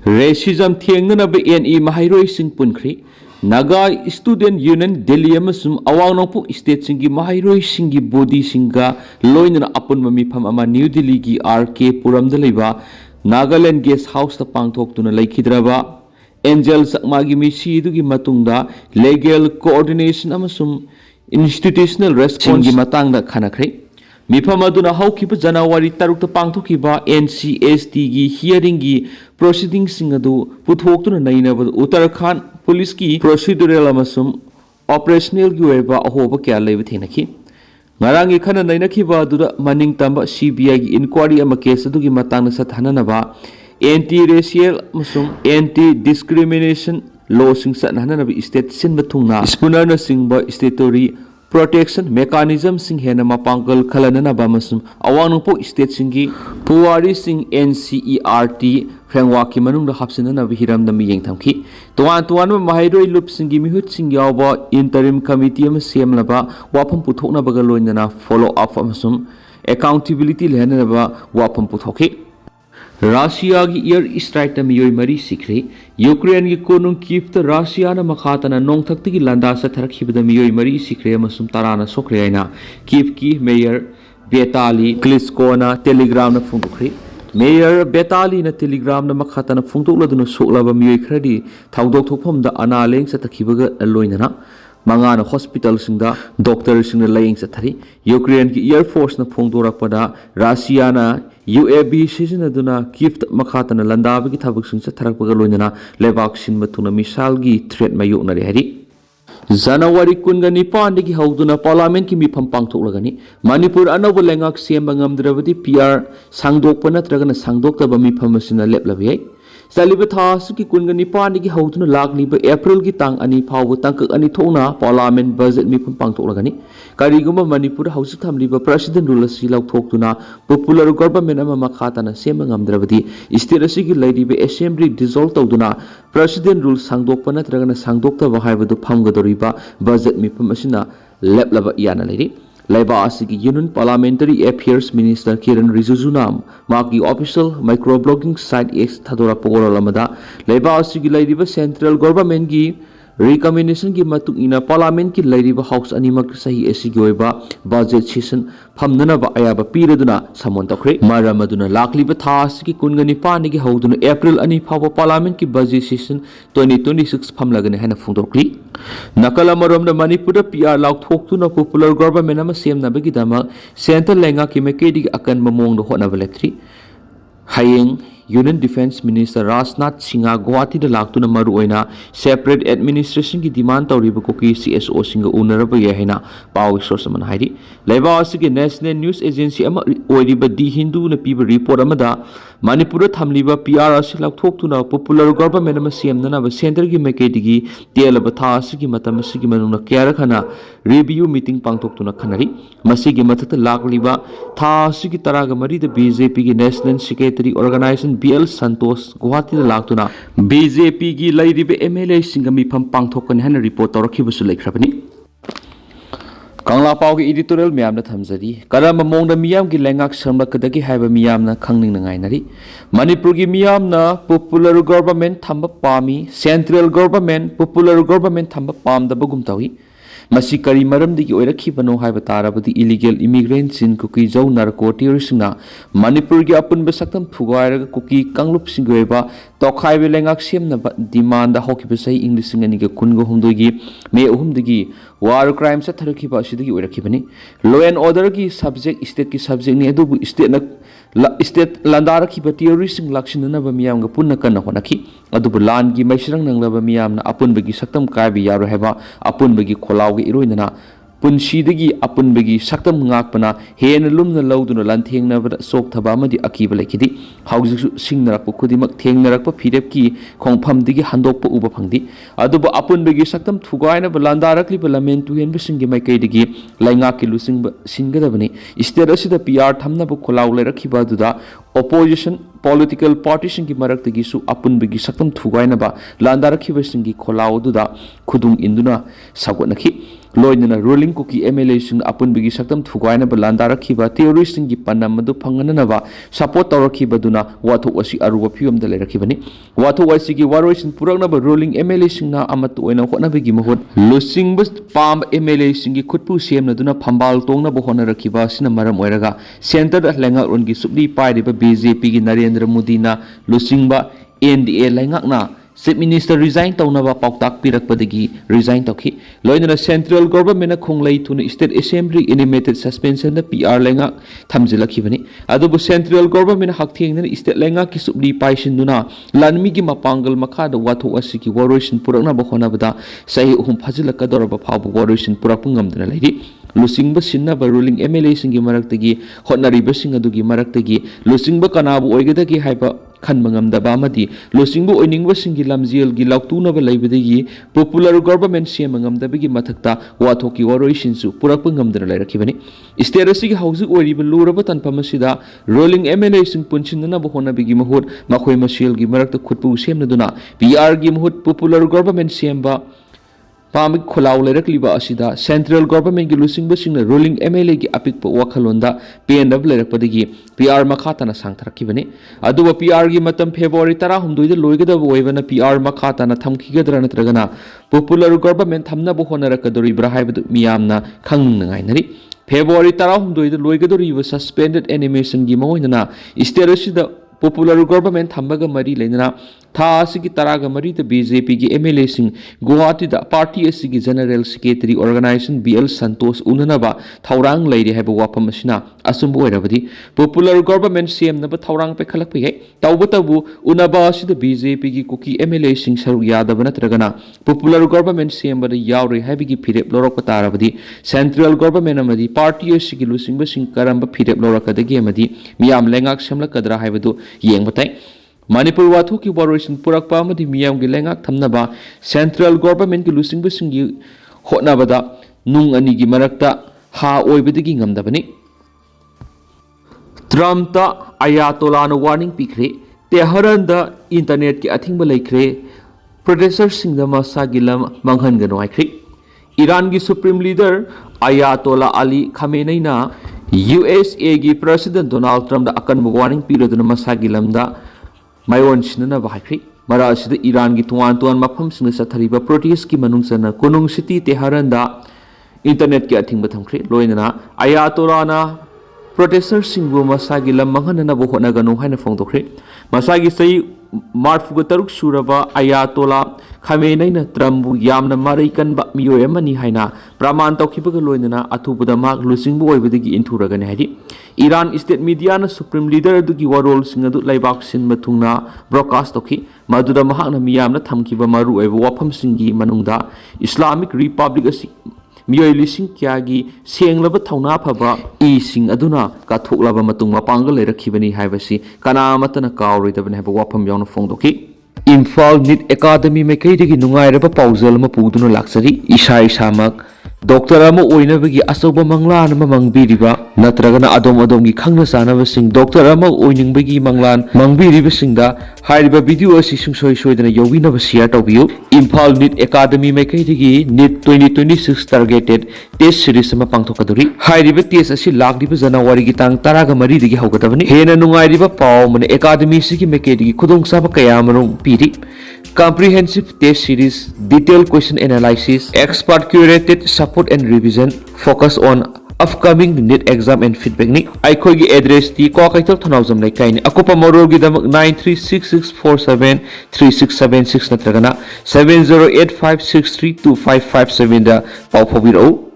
Racism thiengnanaba NE mahairoi-sing punkhri Naga Student Union Delhi amasum awang-nongpok state-singgi mahairoi-singgi body-singga loinana apunba mifam ama New Delhi gi RK Puramda leiba Nagaland Guest House ta pangthoktuna laikhidraba Angel Sakmagi misi idugi matungda legal coordination amasum institutional response gi matangda khanakhrei Mifam aduna haukiba January 6 ta pangthokiba NCST gi hearing gi proceedings sing adu puthokuna nainaba Uttarakhand police ki procedural amasum operational gi weba ahoba kya leiba thenaki ngarangi khana nainakhiba aduda maning tamba CBI gi inquiry ama case adu gi matangna sathananaba anti racial amasum anti discrimination law sing sathananaba state sinba thungna spunar na singba statutory protection mechanism sing hena mapangkal khalanana bamasum awanungpo state singi puwari sing NCERT framework ki manungda hapsinana hiramda mi yengthamki tuan mahairoi lup singi mihut sing yawba interim committee am semlaba wapam puthokna baga loinana follow up amasum accountability lehna ba wapam puthoki Russia ki air strike ta miyoi mari sikre Ukraine ki konung Kiev ta Russia na makhatana nongthakti ki landa sa tharakhibada miyoi mari sikre amasum tarana sokre aina Kiev ki mayor Vitali Klitschko na telegram na phungtukre Mayor Vitali na telegram na makhatana phungtukladuna soklaba miyoi khradi thaudok thokpham da analeng sa takhibaga loinana Mangana hospital singda doctor singna laying sathari Ukraine ki air force na phongdorakpada Russia na UAB sizinaduna Kiev makhatana landaba ki thabak sing satharakpaga loinana lebak sinba thuna misal gi threat mayokna re hari January 19 dagi hauduna parliament ki mifam pangthoklagani Manipur anauba lengak semba ngamdrabadi PR sangdokpa natragana sangdoktaba mifam asina leplabi Saliba thas ki kunganipan dagi hauduna lagliba April ki tang ani phawba tangkak ani thona parliament budget mifam pangthoklagani kariguma Manipur hausik thamliba president rule asi laukthokuna popular government ama makhatana semba ngamdrabadi state asigi laidiba assembly dissolve tawduna president rule sangdokpa natragana sangdoktaba haibadu phamgadoriba budget mifam asina leplaba yana leiri Laiba asigi Union Parliamentary Affairs Minister Kiran Rijujuna maki official microblogging site X thadora pogora lamada Laiba asigi laidiba central government gi recommendation gi matung ina parliament ki laidiba house animak sahi asigi oiba budget session phamnana ba ayaba piraduna samon tokre maramaduna lakliba thas ki kungani pani gi hauduna April ani phawa parliament ki budget session 2026 phamlagane hena phungdokli nakala maromna Manipur PR laukthokuna popular government ama semna bagi dama central lenga ki mekedi akan mamong do hona baletri hayeng Union Defense Minister Rajnath Singha Guwahati da laktuna maru oina separate administration ki demand tawriba Kuki CSO singa unaraba yahina pau source man hairi laiba asigi National News Agency ama oiriba di Hindu na piba report amada Manipur thamliba PR asi lakthoktuna popular government ama semnana ba center ki mekedi telaba tha asigi matam asigi manuna kyara khana review meeting pangthoktuna khanari masigi mathata lakliba tha asigi taraga mari da BJP ki National Secretary Organization BL Santos Guwahati da laktuna BJP gi lairibe MLA.singgi mifam pangthokkan hana report tawrakhibasu laikhrabani Kangla Pao ki editorial miyamna thamjari karamba mongda miyam ki lengak samlakadagi haiba miyamna khangning ngainari Manipur gi miyamna popular government thamba pami central government popular government thamba pamdabagum tawi Masi kari maramdigi oirakibano haiba tarabadi illegal immigrants in Kuki jau narco terrorisna Manipur gi apunba saktam thugairaga Kuki kanglup singweba tokhaibe lengak semna demand da hokiba sai English ngani ga kungo humdogi me uhumdigi war crime sa tharakhiba sidigi oirakibani law and order gi subject state ki subject ni adubu state landara ki terrorist lakshinana ba miyam ga punna kana honaki adubu lan gi maisirang nanglaba miyamna apunba gi saktam kaibi yaro heba apunba gi kholaw gi iroinana punsidagi apunbagi saktam ngakpana hena lumna lawduna lanthengna sok thaba amadi akiba lekidi haujisu singnarakpa khudimak thengnarakpa phirepki khongphamdigi handokpa uba phangdi adubu apunbagi saktam thugaina balandarakli balamen tuhen bisingi maikaidigi laingaki lusing singadabani state asida PR thamna bu kholaw lerakhiba duda opposition political party singi maraktagi su apun bigi saktam thugaina ba landarakhiba singi kholao duda khudung induna sagonaki loinana ruling Kuki MLA sing apun bigi saktam thugaina ba landarakhiba theory singi panam madu phangana ba support tawrakhiba duna watho asi aruba phium da lerakibani watho asi gi waroisin purakna ba ruling MLA singna amat oina hotna bigi mahut lusing bas pam MLA singi khutpu semna duna phambal tongna ba hona rakhiba sina maram oiraga center da lenga rongi subli pai ba BJP gi Narendra Modi na lusingba NDA laingakna Chief Minister resign taunaba pautak pirakpadagi resign tauki loinana central government na khonglai tuna state assembly intimated suspension na PR laingak thamjilakibani adubu central government hakthengna state laingak ki subli paisinduna lanmi gi mapangal makha da watho asiki waroisin purakna bakhona bada sahi uhum phajilaka doraba phabu waroisin purakpungamdana lairi lusingba sinna ba ruling MLA singi maraktagi hotnariba singadugi maraktagi lusingba kanabu oigadagi haiba khanbangamdaba amadi lusingbu oiningba singi lamjel gi lautuna ba laibadagi popular government semangamdabagi mathakta wathoki waroisinsu purakpungamdana lairakibani state asigi hauzik oiriba luraba tanpamasida ruling MLA sing punsinna ba honabigi mahut makhoi masiel gi marakta khutpu semnaduna PR gi mahut popular government semba Pamik Kholau Lerakliba Asida, Central Government Lusing Basing, ruling MLA Apik Wakalonda, PNW Lerakpadigi, PR Makatana Sangtarakibani, Aduba PR Gimatam February Tarahum do the Loigada Wavana PR Makatana Tamkigadran Tragana, Popular Government Tamna Bohona Rakadori Brahib Miamna, Kanganari. February Tarahum do the Loigadori was suspended animation Gimoina, Isterasida. Popular government Hambaga Mari Lena, Tasiki Taraga Mari, the BJP MLA sing, Guwahati the party Sigi General Secretary Organization BL Santos Unanaba, Taurang Lady have a wapamashina, Asumbo Eravadi, Popular government CM number Taurang Pekalapie, Taubatabu, Unabashi the BJP Kuki MLA sing Saruyada Vanatragana, Popular government CM but the Yauri Habigi Pirep Lorokatarabadi, Central government Amadi, party Sigi losing Basing Karamba Pirep Loraka the Gamadi, Miam Lengak Shamla Kadra Havadu. Yang batai Manipur wathu ki waroisin purakpa amadi miyam gi lengak thamnaba central government ki lusing basing gi hotnabada nung ani gi marakta ha oibadigi ngamdabani Trump ta ayatollah na warning pikre Tehran da internet ki athingba laikre protesters sing da masa gilam manghan gano aikre Iran gi supreme leader ayatollah Ali Khamenei na USA gi President Donald Trump da akan warning period na masagi lamda mayon sinana bahakri mara asida Iran gi tuan mafam sing sa thariba protest ki manung sana konung city Tehran da internet ki athing bathamkri loinana ayatollah na protesters singbu masagi lam manghana na bohona ganu haina phongdokri masagi sei March Taruk Suraba Ayatollah Khamenei na Trump yamna marai kanba miyoy amani haina praman tawkhibaga loinana athubuda mak lusingbu oibadagi inthuragane hadi Iran state media na supreme leader adugi warol singadu laibak sin mathungna broadcast tokhi maduda mahakna miyamna thamkiba maru oiba wafam singi manungda Islamic Republic asi Miyoi lising kyagi senglaba thauna phaba I sing aduna kathoklaba matung mapanga leirakibani haibasi kana matana kawroidabani haba wafam yawna phongdoki Imphal NIT Academy mekai nungairaba pauzal ma puduna laksari isa isamak Doctor ama oinabagi asoba manglan ama mangbiriba natragana adom gi khangna sanaba sing doctor ama oiningbagi manglan mangbiriba singda hairiba video asi sungsoi soidana yowinaba share tawbiu Imphal NIT Academy mekai NIT 2026 targeted test series ama pangthokaduri hairiba test asi lagdiba January gi tang 13 digi haugadabani hena nungairiba paw mane academy sigi mekai khudongchaba kaya marum piri Comprehensive test series, detailed question analysis, expert curated support and revision, focus on upcoming NIT exam and feedback ni. Aiko gi address ti ko kaital thanauzam lai kai ni. Ako pa morol gi damak 9366473676 natragana 7085632557 da pau phobiro.